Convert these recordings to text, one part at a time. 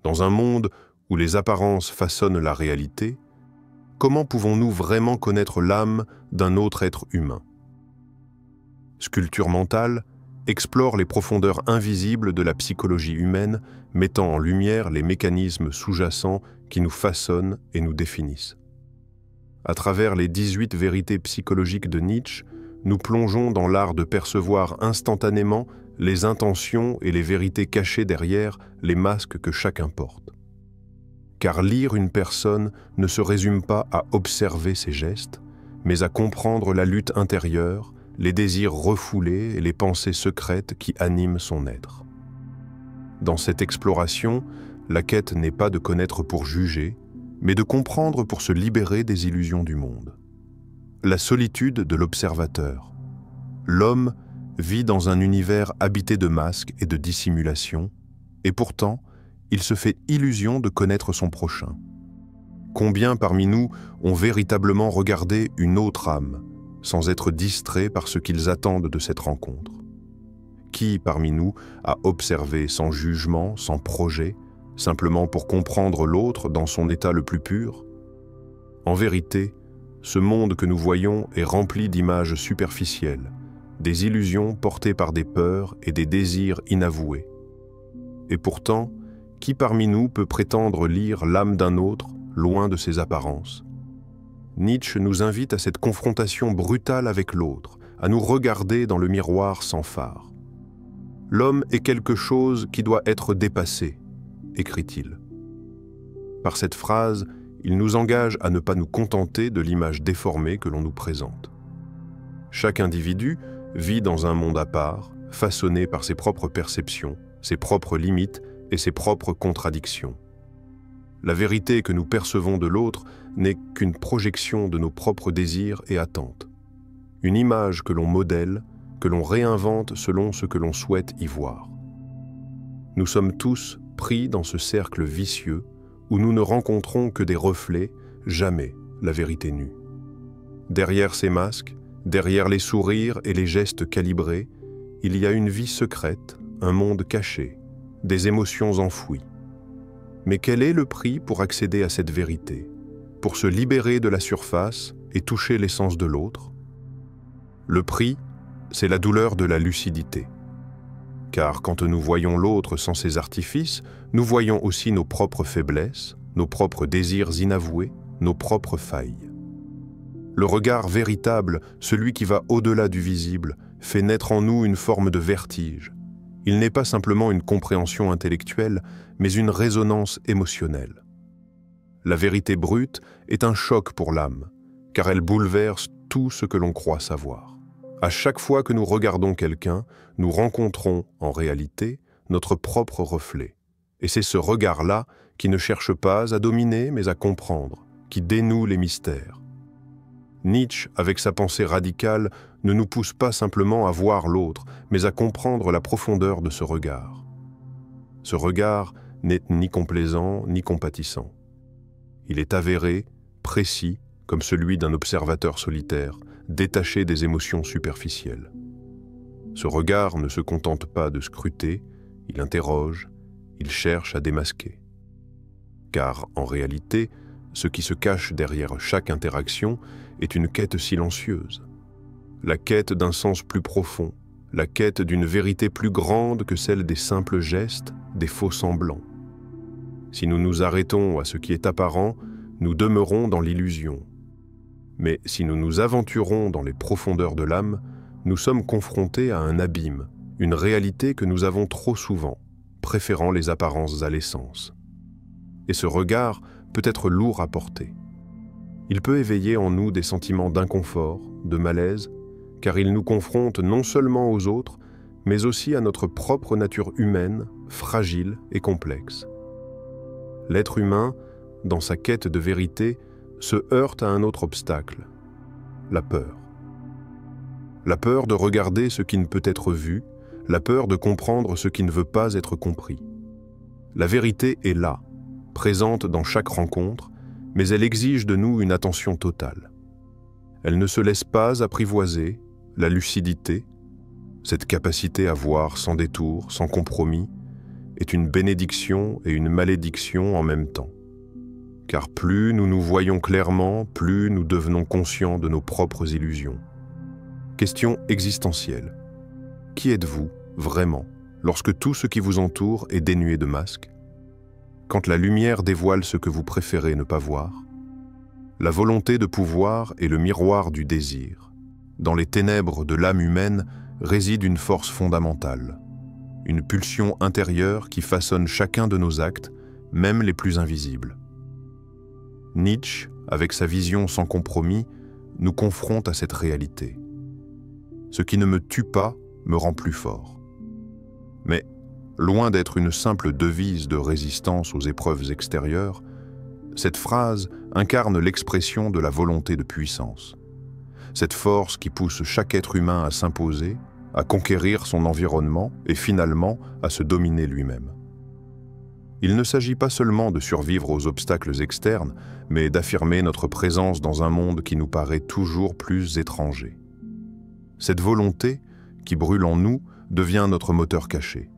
Dans un monde où les apparences façonnent la réalité, comment pouvons-nous vraiment connaître l'âme d'un autre être humain? Sculpture mentale explore les profondeurs invisibles de la psychologie humaine, mettant en lumière les mécanismes sous-jacents qui nous façonnent et nous définissent. À travers les 18 vérités psychologiques de Nietzsche, nous plongeons dans l'art de percevoir instantanément les intentions et les vérités cachées derrière les masques que chacun porte. Car lire une personne ne se résume pas à observer ses gestes, mais à comprendre la lutte intérieure, les désirs refoulés et les pensées secrètes qui animent son être. Dans cette exploration, la quête n'est pas de connaître pour juger, mais de comprendre pour se libérer des illusions du monde. La solitude de l'observateur. L'homme vit dans un univers habité de masques et de dissimulation, et pourtant, il se fait illusion de connaître son prochain. Combien parmi nous ont véritablement regardé une autre âme, sans être distraits par ce qu'ils attendent de cette rencontre? Qui parmi nous a observé sans jugement, sans projet, simplement pour comprendre l'autre dans son état le plus pur? En vérité, ce monde que nous voyons est rempli d'images superficielles, des illusions portées par des peurs et des désirs inavoués. Et pourtant, qui parmi nous peut prétendre lire l'âme d'un autre, loin de ses apparences? Nietzsche nous invite à cette confrontation brutale avec l'autre, à nous regarder dans le miroir sans phare. L'homme est quelque chose qui doit être dépassé, écrit-il. Par cette phrase, il nous engage à ne pas nous contenter de l'image déformée que l'on nous présente. Chaque individu vit dans un monde à part, façonné par ses propres perceptions, ses propres limites et ses propres contradictions. La vérité que nous percevons de l'autre n'est qu'une projection de nos propres désirs et attentes. Une image que l'on modèle, que l'on réinvente selon ce que l'on souhaite y voir. Nous sommes tous pris dans ce cercle vicieux où nous ne rencontrons que des reflets, jamais la vérité nue. Derrière ces masques, derrière les sourires et les gestes calibrés, il y a une vie secrète, un monde caché, des émotions enfouies. Mais quel est le prix pour accéder à cette vérité, pour se libérer de la surface et toucher l'essence de l'autre? Le prix, c'est la douleur de la lucidité. Car quand nous voyons l'autre sans ses artifices, nous voyons aussi nos propres faiblesses, nos propres désirs inavoués, nos propres failles. Le regard véritable, celui qui va au-delà du visible, fait naître en nous une forme de vertige. Il n'est pas simplement une compréhension intellectuelle, mais une résonance émotionnelle. La vérité brute est un choc pour l'âme, car elle bouleverse tout ce que l'on croit savoir. À chaque fois que nous regardons quelqu'un, nous rencontrons, en réalité, notre propre reflet. Et c'est ce regard-là qui ne cherche pas à dominer, mais à comprendre, qui dénoue les mystères. Nietzsche, avec sa pensée radicale, ne nous pousse pas simplement à voir l'autre, mais à comprendre la profondeur de ce regard. Ce regard n'est ni complaisant ni compatissant. Il est avéré, précis, comme celui d'un observateur solitaire, détaché des émotions superficielles. Ce regard ne se contente pas de scruter, il interroge, il cherche à démasquer. Car, en réalité, ce qui se cache derrière chaque interaction est une quête silencieuse. La quête d'un sens plus profond, la quête d'une vérité plus grande que celle des simples gestes, des faux semblants. Si nous nous arrêtons à ce qui est apparent, nous demeurons dans l'illusion. Mais si nous nous aventurons dans les profondeurs de l'âme, nous sommes confrontés à un abîme, une réalité que nous avons trop souvent, préférant les apparences à l'essence. Et ce regard peut être lourd à porter. Il peut éveiller en nous des sentiments d'inconfort, de malaise, car il nous confronte non seulement aux autres, mais aussi à notre propre nature humaine, fragile et complexe. L'être humain, dans sa quête de vérité, se heurte à un autre obstacle, la peur. La peur de regarder ce qui ne peut être vu, la peur de comprendre ce qui ne veut pas être compris. La vérité est là, présente dans chaque rencontre, mais elle exige de nous une attention totale. Elle ne se laisse pas apprivoiser, la lucidité, cette capacité à voir sans détour, sans compromis, est une bénédiction et une malédiction en même temps. Car plus nous nous voyons clairement, plus nous devenons conscients de nos propres illusions. Question existentielle. Qui êtes-vous, vraiment, lorsque tout ce qui vous entoure est dénué de masque? Quand la lumière dévoile ce que vous préférez ne pas voir? La volonté de pouvoir est le miroir du désir. Dans les ténèbres de l'âme humaine réside une force fondamentale, une pulsion intérieure qui façonne chacun de nos actes, même les plus invisibles. Nietzsche, avec sa vision sans compromis, nous confronte à cette réalité. Ce qui ne me tue pas me rend plus fort. Mais, loin d'être une simple devise de résistance aux épreuves extérieures, cette phrase incarne l'expression de la volonté de puissance. Cette force qui pousse chaque être humain à s'imposer, à conquérir son environnement et finalement à se dominer lui-même. Il ne s'agit pas seulement de survivre aux obstacles externes, mais d'affirmer notre présence dans un monde qui nous paraît toujours plus étranger. Cette volonté, qui brûle en nous, devient notre moteur caché.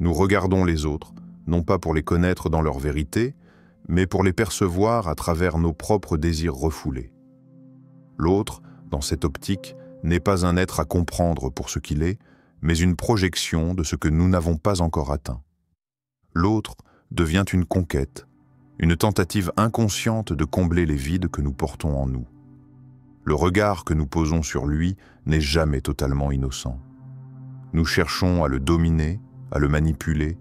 Nous regardons les autres, non pas pour les connaître dans leur vérité, mais pour les percevoir à travers nos propres désirs refoulés. L'autre, dans cette optique, n'est pas un être à comprendre pour ce qu'il est, mais une projection de ce que nous n'avons pas encore atteint. L'autre devient une conquête, une tentative inconsciente de combler les vides que nous portons en nous. Le regard que nous posons sur lui n'est jamais totalement innocent. Nous cherchons à le dominer, à le manipuler,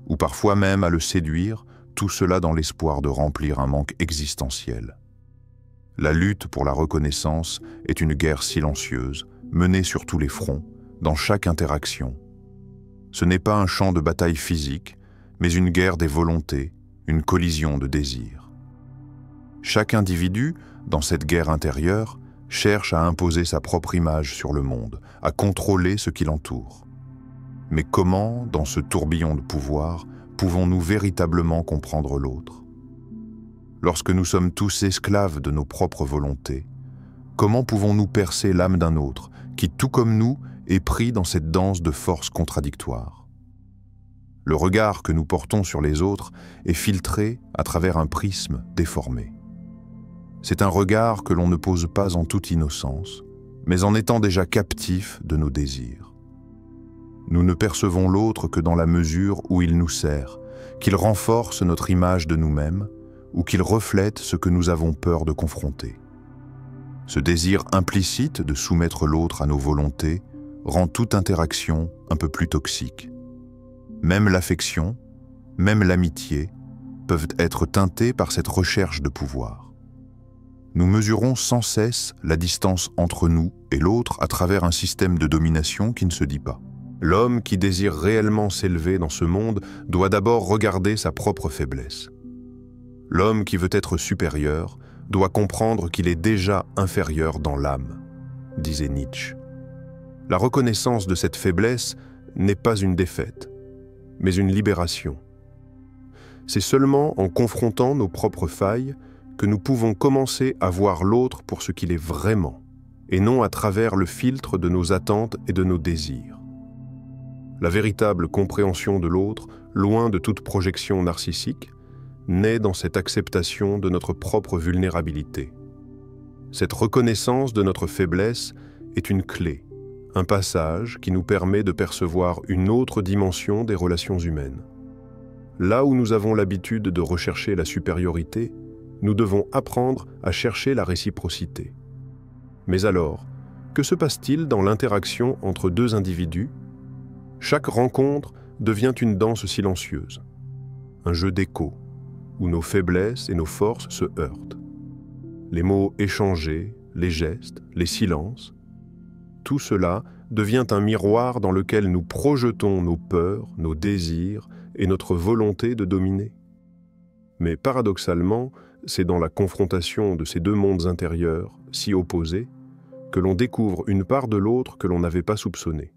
ou parfois même à le séduire, tout cela dans l'espoir de remplir un manque existentiel. La lutte pour la reconnaissance est une guerre silencieuse, menée sur tous les fronts, dans chaque interaction. Ce n'est pas un champ de bataille physique, mais une guerre des volontés, une collision de désirs. Chaque individu, dans cette guerre intérieure, cherche à imposer sa propre image sur le monde, à contrôler ce qui l'entoure. Mais comment, dans ce tourbillon de pouvoir, pouvons-nous véritablement comprendre l'autre? Lorsque nous sommes tous esclaves de nos propres volontés, comment pouvons-nous percer l'âme d'un autre, qui, tout comme nous, est pris dans cette danse de forces contradictoires? Le regard que nous portons sur les autres est filtré à travers un prisme déformé. C'est un regard que l'on ne pose pas en toute innocence, mais en étant déjà captif de nos désirs. Nous ne percevons l'autre que dans la mesure où il nous sert, qu'il renforce notre image de nous-mêmes ou qu'il reflète ce que nous avons peur de confronter. Ce désir implicite de soumettre l'autre à nos volontés rend toute interaction un peu plus toxique. Même l'affection, même l'amitié peuvent être teintées par cette recherche de pouvoir. Nous mesurons sans cesse la distance entre nous et l'autre à travers un système de domination qui ne se dit pas. L'homme qui désire réellement s'élever dans ce monde doit d'abord regarder sa propre faiblesse. L'homme qui veut être supérieur doit comprendre qu'il est déjà inférieur dans l'âme, disait Nietzsche. La reconnaissance de cette faiblesse n'est pas une défaite, mais une libération. C'est seulement en confrontant nos propres failles que nous pouvons commencer à voir l'autre pour ce qu'il est vraiment, et non à travers le filtre de nos attentes et de nos désirs. La véritable compréhension de l'autre, loin de toute projection narcissique, naît dans cette acceptation de notre propre vulnérabilité. Cette reconnaissance de notre faiblesse est une clé, un passage qui nous permet de percevoir une autre dimension des relations humaines. Là où nous avons l'habitude de rechercher la supériorité, nous devons apprendre à chercher la réciprocité. Mais alors, que se passe-t-il dans l'interaction entre deux individus? Chaque rencontre devient une danse silencieuse, un jeu d'écho, où nos faiblesses et nos forces se heurtent. Les mots échangés, les gestes, les silences, tout cela devient un miroir dans lequel nous projetons nos peurs, nos désirs et notre volonté de dominer. Mais paradoxalement, c'est dans la confrontation de ces deux mondes intérieurs, si opposés, que l'on découvre une part de l'autre que l'on n'avait pas soupçonnée.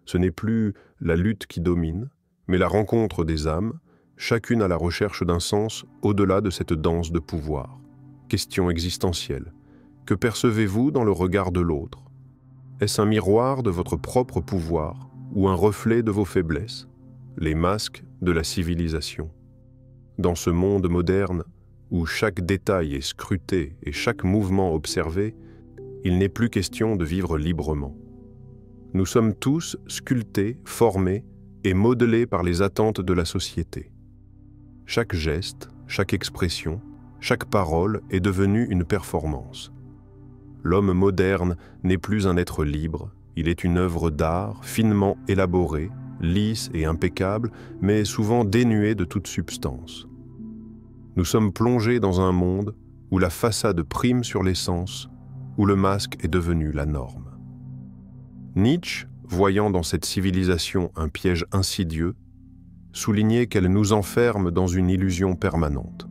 Ce n'est plus la lutte qui domine, mais la rencontre des âmes, chacune à la recherche d'un sens au-delà de cette danse de pouvoir. Question existentielle. Que percevez-vous dans le regard de l'autre? Est-ce un miroir de votre propre pouvoir ou un reflet de vos faiblesses? les masques de la civilisation. Dans ce monde moderne, où chaque détail est scruté et chaque mouvement observé, il n'est plus question de vivre librement. Nous sommes tous sculptés, formés et modelés par les attentes de la société. Chaque geste, chaque expression, chaque parole est devenue une performance. L'homme moderne n'est plus un être libre, il est une œuvre d'art finement élaborée, lisse et impeccable, mais souvent dénuée de toute substance. Nous sommes plongés dans un monde où la façade prime sur l'essence, où le masque est devenu la norme. Nietzsche, voyant dans cette civilisation un piège insidieux, soulignait qu'elle nous enferme dans une illusion permanente.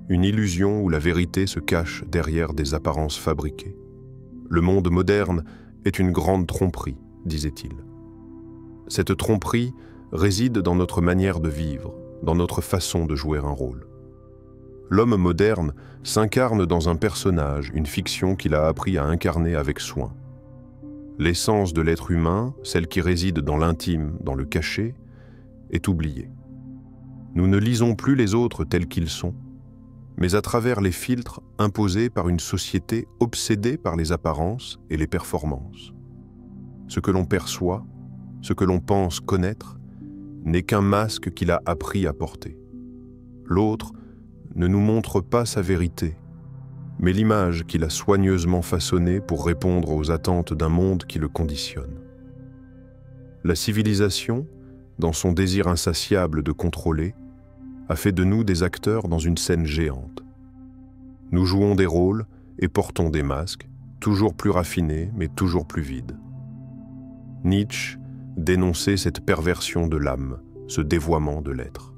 Une illusion où la vérité se cache derrière des apparences fabriquées. Le monde moderne est une grande tromperie, disait-il. Cette tromperie réside dans notre manière de vivre, dans notre façon de jouer un rôle. L'homme moderne s'incarne dans un personnage, une fiction qu'il a appris à incarner avec soin. L'essence de l'être humain, celle qui réside dans l'intime, dans le caché, est oubliée. Nous ne lisons plus les autres tels qu'ils sont, mais à travers les filtres imposés par une société obsédée par les apparences et les performances. Ce que l'on perçoit, ce que l'on pense connaître, n'est qu'un masque qu'il a appris à porter. L'autre ne nous montre pas sa vérité, mais l'image qu'il a soigneusement façonnée pour répondre aux attentes d'un monde qui le conditionne. La civilisation, dans son désir insatiable de contrôler, a fait de nous des acteurs dans une scène géante. Nous jouons des rôles et portons des masques, toujours plus raffinés mais toujours plus vides. Nietzsche dénonçait cette perversion de l'âme, ce dévoiement de l'être.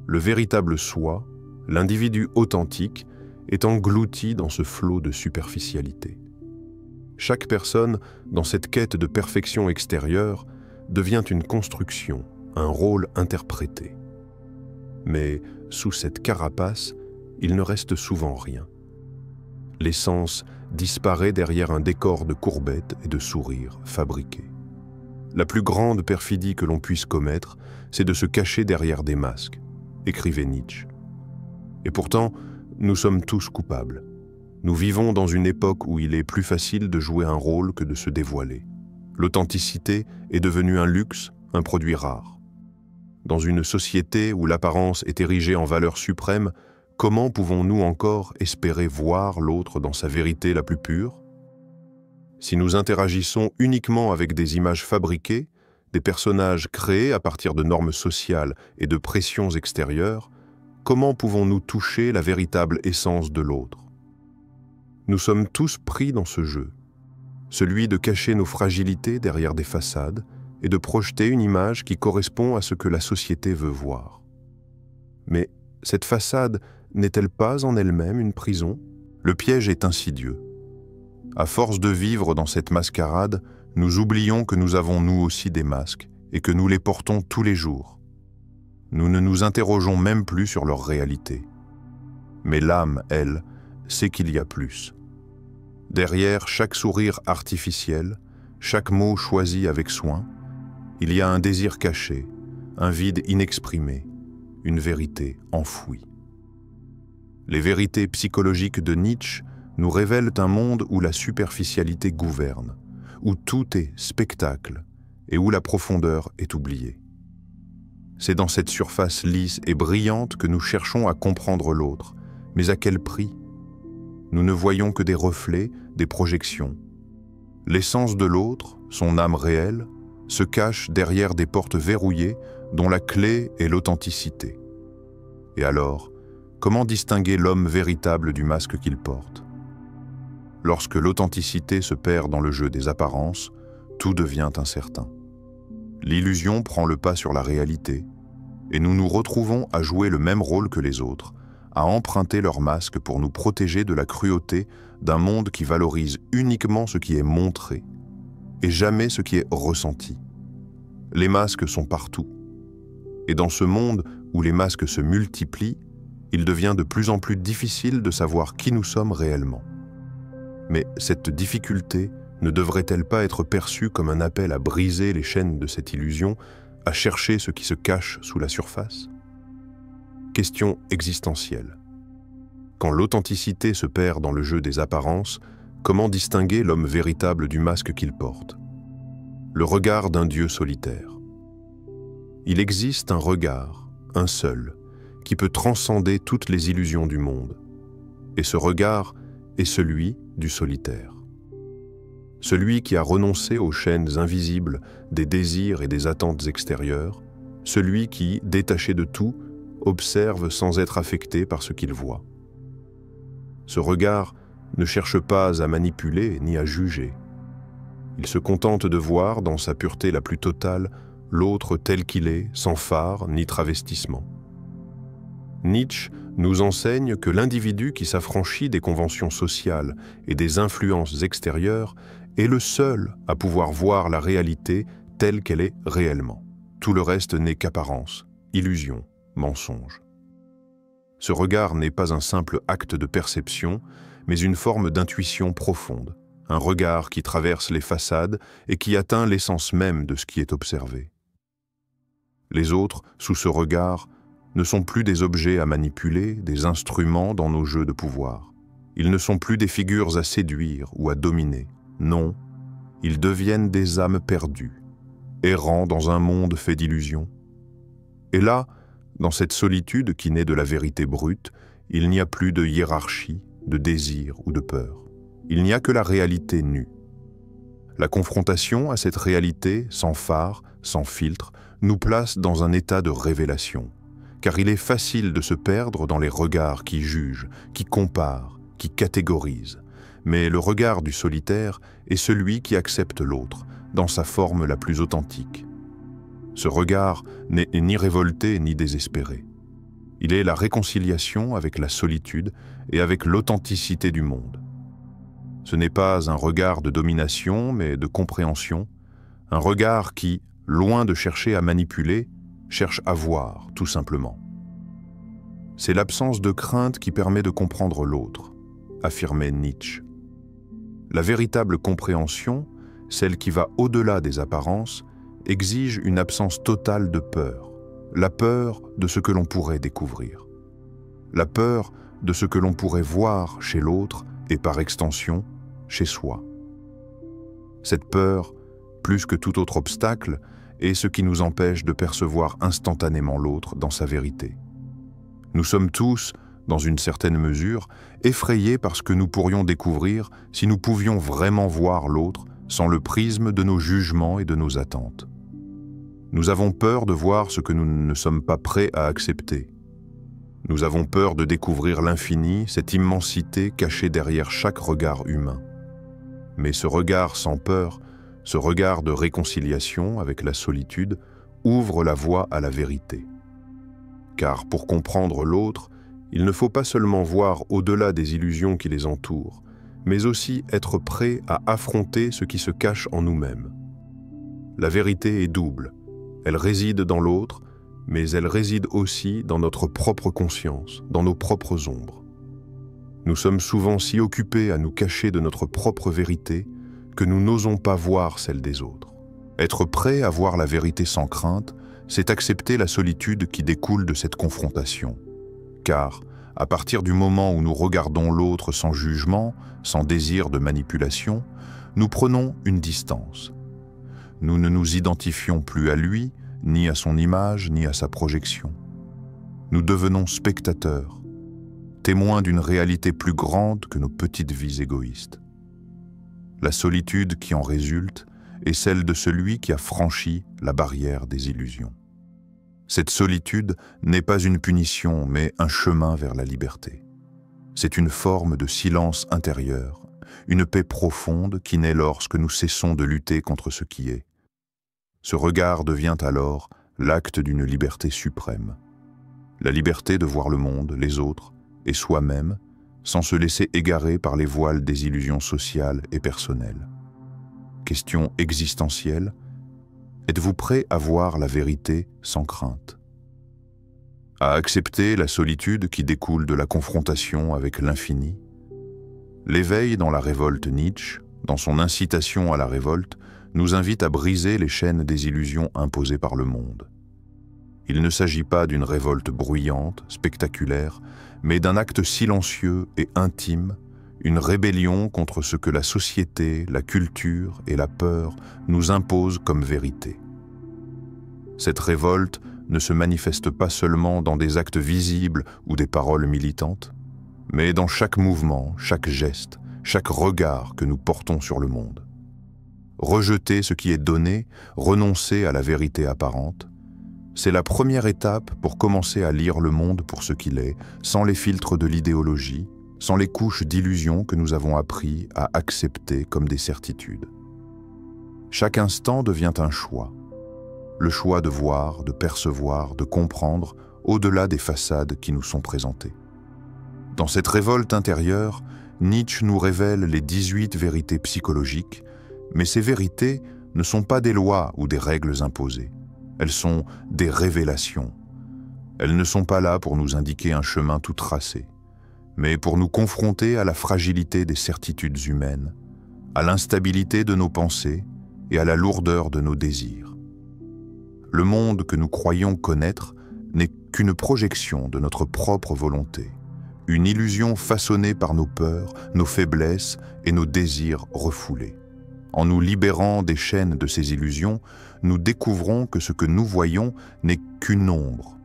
Le véritable soi, l'individu authentique, est englouti dans ce flot de superficialité. Chaque personne, dans cette quête de perfection extérieure, devient une construction, un rôle interprété. Mais sous cette carapace, il ne reste souvent rien. L'essence disparaît derrière un décor de courbettes et de sourires fabriqués. La plus grande perfidie que l'on puisse commettre, c'est de se cacher derrière des masques, écrivait Nietzsche. Et pourtant, nous sommes tous coupables. Nous vivons dans une époque où il est plus facile de jouer un rôle que de se dévoiler. L'authenticité est devenue un luxe, un produit rare. Dans une société où l'apparence est érigée en valeur suprême, comment pouvons-nous encore espérer voir l'autre dans sa vérité la plus pure? Si nous interagissons uniquement avec des images fabriquées, des personnages créés à partir de normes sociales et de pressions extérieures, comment pouvons-nous toucher la véritable essence de l'autre? Nous sommes tous pris dans ce jeu, celui de cacher nos fragilités derrière des façades et de projeter une image qui correspond à ce que la société veut voir. Mais cette façade n'est-elle pas en elle-même une prison? Le piège est insidieux. À force de vivre dans cette mascarade, nous oublions que nous avons nous aussi des masques et que nous les portons tous les jours. Nous ne nous interrogeons même plus sur leur réalité. Mais l'âme, elle, sait qu'il y a plus. Derrière chaque sourire artificiel, chaque mot choisi avec soin, il y a un désir caché, un vide inexprimé, une vérité enfouie. Les vérités psychologiques de Nietzsche nous révèlent un monde où la superficialité gouverne, où tout est spectacle et où la profondeur est oubliée. C'est dans cette surface lisse et brillante que nous cherchons à comprendre l'autre, mais à quel prix? Nous ne voyons que des reflets, des projections. L'essence de l'autre, son âme réelle, se cache derrière des portes verrouillées dont la clé est l'authenticité. Et alors, comment distinguer l'homme véritable du masque qu'il porte? Lorsque l'authenticité se perd dans le jeu des apparences, tout devient incertain. L'illusion prend le pas sur la réalité, et nous nous retrouvons à jouer le même rôle que les autres, à emprunter leur masque pour nous protéger de la cruauté d'un monde qui valorise uniquement ce qui est montré, et jamais ce qui est ressenti. Les masques sont partout. Et dans ce monde où les masques se multiplient, il devient de plus en plus difficile de savoir qui nous sommes réellement. Mais cette difficulté ne devrait-elle pas être perçue comme un appel à briser les chaînes de cette illusion, à chercher ce qui se cache sous la surface? Question existentielle. Quand l'authenticité se perd dans le jeu des apparences, comment distinguer l'homme véritable du masque qu'il porte? Le regard d'un Dieu solitaire. Il existe un regard, un seul, qui peut transcender toutes les illusions du monde. Et ce regard est celui du solitaire. Celui qui a renoncé aux chaînes invisibles des désirs et des attentes extérieures, celui qui, détaché de tout, observe sans être affecté par ce qu'il voit. Ce regard ne cherche pas à manipuler ni à juger. Il se contente de voir, dans sa pureté la plus totale, l'autre tel qu'il est, sans phare ni travestissement. Nietzsche nous enseigne que l'individu qui s'affranchit des conventions sociales et des influences extérieures est le seul à pouvoir voir la réalité telle qu'elle est réellement. Tout le reste n'est qu'apparence, illusion, mensonge. Ce regard n'est pas un simple acte de perception, mais une forme d'intuition profonde, un regard qui traverse les façades et qui atteint l'essence même de ce qui est observé. Les autres, sous ce regard, ne sont plus des objets à manipuler, des instruments dans nos jeux de pouvoir. Ils ne sont plus des figures à séduire ou à dominer. Non, ils deviennent des âmes perdues, errant dans un monde fait d'illusions. Et là, dans cette solitude qui naît de la vérité brute, il n'y a plus de hiérarchie, de désir ou de peur. Il n'y a que la réalité nue. La confrontation à cette réalité, sans phare, sans filtre, nous place dans un état de révélation. Car il est facile de se perdre dans les regards qui jugent, qui comparent, qui catégorisent. Mais le regard du solitaire est celui qui accepte l'autre, dans sa forme la plus authentique. Ce regard n'est ni révolté ni désespéré. Il est la réconciliation avec la solitude et avec l'authenticité du monde. Ce n'est pas un regard de domination, mais de compréhension, un regard qui, loin de chercher à manipuler, cherche à voir, tout simplement. C'est l'absence de crainte qui permet de comprendre l'autre, affirmait Nietzsche. La véritable compréhension, celle qui va au-delà des apparences, exige une absence totale de peur, la peur de ce que l'on pourrait découvrir, la peur de ce que l'on pourrait voir chez l'autre et par extension, chez soi. Cette peur, plus que tout autre obstacle, est ce qui nous empêche de percevoir instantanément l'autre dans sa vérité. Nous sommes tous, dans une certaine mesure, effrayés par ce que nous pourrions découvrir si nous pouvions vraiment voir l'autre sans le prisme de nos jugements et de nos attentes. Nous avons peur de voir ce que nous ne sommes pas prêts à accepter. Nous avons peur de découvrir l'infini, cette immensité cachée derrière chaque regard humain. Mais ce regard sans peur, ce regard de réconciliation avec la solitude ouvre la voie à la vérité. Car pour comprendre l'autre, il ne faut pas seulement voir au-delà des illusions qui les entourent, mais aussi être prêt à affronter ce qui se cache en nous-mêmes. La vérité est double. Elle réside dans l'autre, mais elle réside aussi dans notre propre conscience, dans nos propres ombres. Nous sommes souvent si occupés à nous cacher de notre propre vérité que nous n'osons pas voir celle des autres. Être prêt à voir la vérité sans crainte, c'est accepter la solitude qui découle de cette confrontation. Car, à partir du moment où nous regardons l'autre sans jugement, sans désir de manipulation, nous prenons une distance. Nous ne nous identifions plus à lui, ni à son image, ni à sa projection. Nous devenons spectateurs, témoins d'une réalité plus grande que nos petites vies égoïstes. La solitude qui en résulte est celle de celui qui a franchi la barrière des illusions. Cette solitude n'est pas une punition, mais un chemin vers la liberté. C'est une forme de silence intérieur, une paix profonde qui naît lorsque nous cessons de lutter contre ce qui est. Ce regard devient alors l'acte d'une liberté suprême. La liberté de voir le monde, les autres et soi-même, sans se laisser égarer par les voiles des illusions sociales et personnelles. Question existentielle, êtes-vous prêt à voir la vérité sans crainte? À accepter la solitude qui découle de la confrontation avec l'infini? L'éveil dans la révolte Nietzsche, dans son incitation à la révolte, nous invite à briser les chaînes des illusions imposées par le monde. Il ne s'agit pas d'une révolte bruyante, spectaculaire, mais d'un acte silencieux et intime, une rébellion contre ce que la société, la culture et la peur nous imposent comme vérité. Cette révolte ne se manifeste pas seulement dans des actes visibles ou des paroles militantes, mais dans chaque mouvement, chaque geste, chaque regard que nous portons sur le monde. Rejeter ce qui est donné, renoncer à la vérité apparente, c'est la première étape pour commencer à lire le monde pour ce qu'il est, sans les filtres de l'idéologie, sans les couches d'illusions que nous avons appris à accepter comme des certitudes. Chaque instant devient un choix. Le choix de voir, de percevoir, de comprendre, au-delà des façades qui nous sont présentées. Dans cette révolte intérieure, Nietzsche nous révèle les 18 vérités psychologiques, mais ces vérités ne sont pas des lois ou des règles imposées. Elles sont des révélations. Elles ne sont pas là pour nous indiquer un chemin tout tracé, mais pour nous confronter à la fragilité des certitudes humaines, à l'instabilité de nos pensées et à la lourdeur de nos désirs. Le monde que nous croyons connaître n'est qu'une projection de notre propre volonté, une illusion façonnée par nos peurs, nos faiblesses et nos désirs refoulés. En nous libérant des chaînes de ces illusions, nous découvrons que ce que nous voyons n'est qu'une ombre,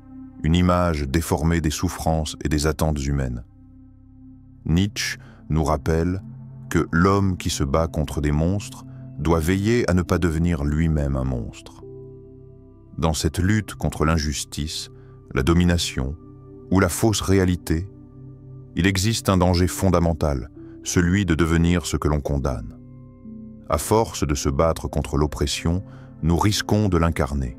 une image déformée des souffrances et des attentes humaines. Nietzsche nous rappelle que l'homme qui se bat contre des monstres doit veiller à ne pas devenir lui-même un monstre. Dans cette lutte contre l'injustice, la domination ou la fausse réalité, il existe un danger fondamental, celui de devenir ce que l'on condamne. À force de se battre contre l'oppression, nous risquons de l'incarner.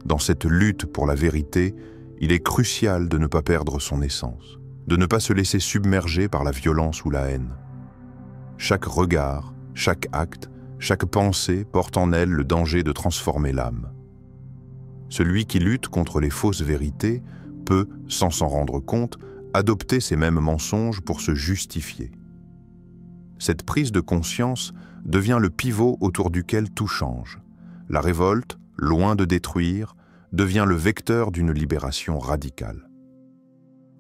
Dans cette lutte pour la vérité, il est crucial de ne pas perdre son essence, de ne pas se laisser submerger par la violence ou la haine. Chaque regard, chaque acte, chaque pensée porte en elle le danger de transformer l'âme. Celui qui lutte contre les fausses vérités peut, sans s'en rendre compte, adopter ces mêmes mensonges pour se justifier. Cette prise de conscience devient le pivot autour duquel tout change. La révolte, loin de détruire, devient le vecteur d'une libération radicale.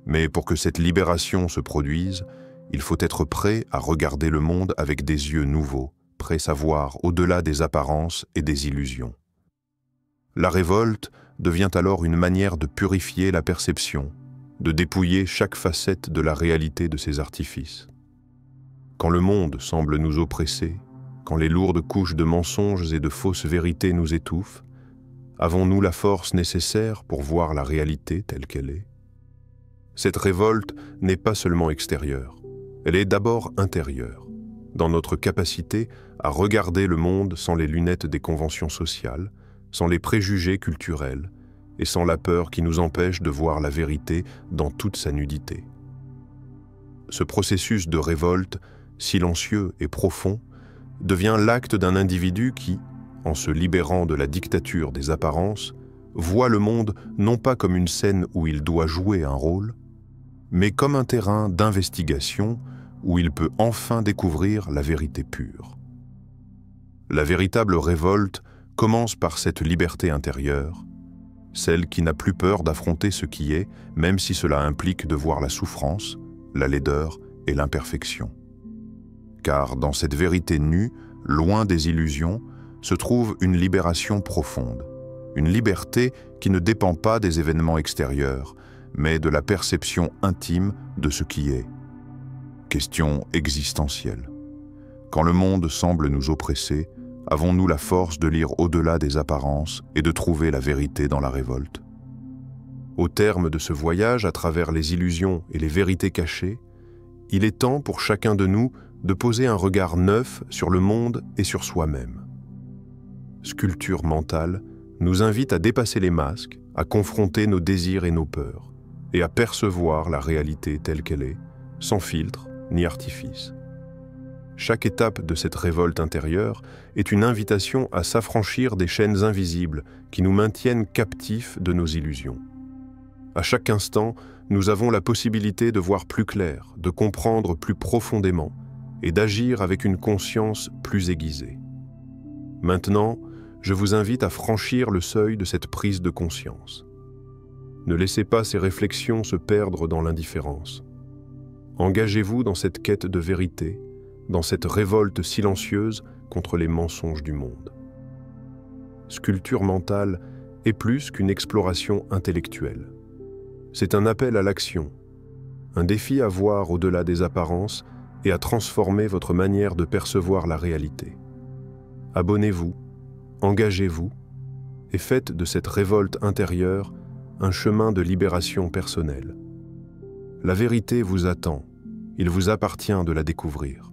Mais pour que cette libération se produise, il faut être prêt à regarder le monde avec des yeux nouveaux, prêt à voir au-delà des apparences et des illusions. La révolte devient alors une manière de purifier la perception, de dépouiller chaque facette de la réalité de ses artifices. Quand le monde semble nous oppresser, quand les lourdes couches de mensonges et de fausses vérités nous étouffent, avons-nous la force nécessaire pour voir la réalité telle qu'elle est? Cette révolte n'est pas seulement extérieure, elle est d'abord intérieure, dans notre capacité à regarder le monde sans les lunettes des conventions sociales, sans les préjugés culturels et sans la peur qui nous empêche de voir la vérité dans toute sa nudité. Ce processus de révolte, silencieux et profond, devient l'acte d'un individu qui, en se libérant de la dictature des apparences, voit le monde non pas comme une scène où il doit jouer un rôle, mais comme un terrain d'investigation où il peut enfin découvrir la vérité pure. La véritable révolte commence par cette liberté intérieure, celle qui n'a plus peur d'affronter ce qui est, même si cela implique de voir la souffrance, la laideur et l'imperfection. Car dans cette vérité nue, loin des illusions, se trouve une libération profonde, une liberté qui ne dépend pas des événements extérieurs, mais de la perception intime de ce qui est. Question existentielle. Quand le monde semble nous oppresser, avons-nous la force de lire au-delà des apparences et de trouver la vérité dans la révolte? Au terme de ce voyage à travers les illusions et les vérités cachées, il est temps pour chacun de nous de poser un regard neuf sur le monde et sur soi-même. Sculpture mentale nous invite à dépasser les masques, à confronter nos désirs et nos peurs, et à percevoir la réalité telle qu'elle est, sans filtre ni artifice. Chaque étape de cette révolte intérieure est une invitation à s'affranchir des chaînes invisibles qui nous maintiennent captifs de nos illusions. À chaque instant, nous avons la possibilité de voir plus clair, de comprendre plus profondément et d'agir avec une conscience plus aiguisée. Maintenant, je vous invite à franchir le seuil de cette prise de conscience. Ne laissez pas ces réflexions se perdre dans l'indifférence. Engagez-vous dans cette quête de vérité, dans cette révolte silencieuse contre les mensonges du monde. Sculpture mentale est plus qu'une exploration intellectuelle. C'est un appel à l'action, un défi à voir au-delà des apparences et à transformer votre manière de percevoir la réalité. Abonnez-vous, engagez-vous et faites de cette révolte intérieure un chemin de libération personnelle. La vérité vous attend, il vous appartient de la découvrir.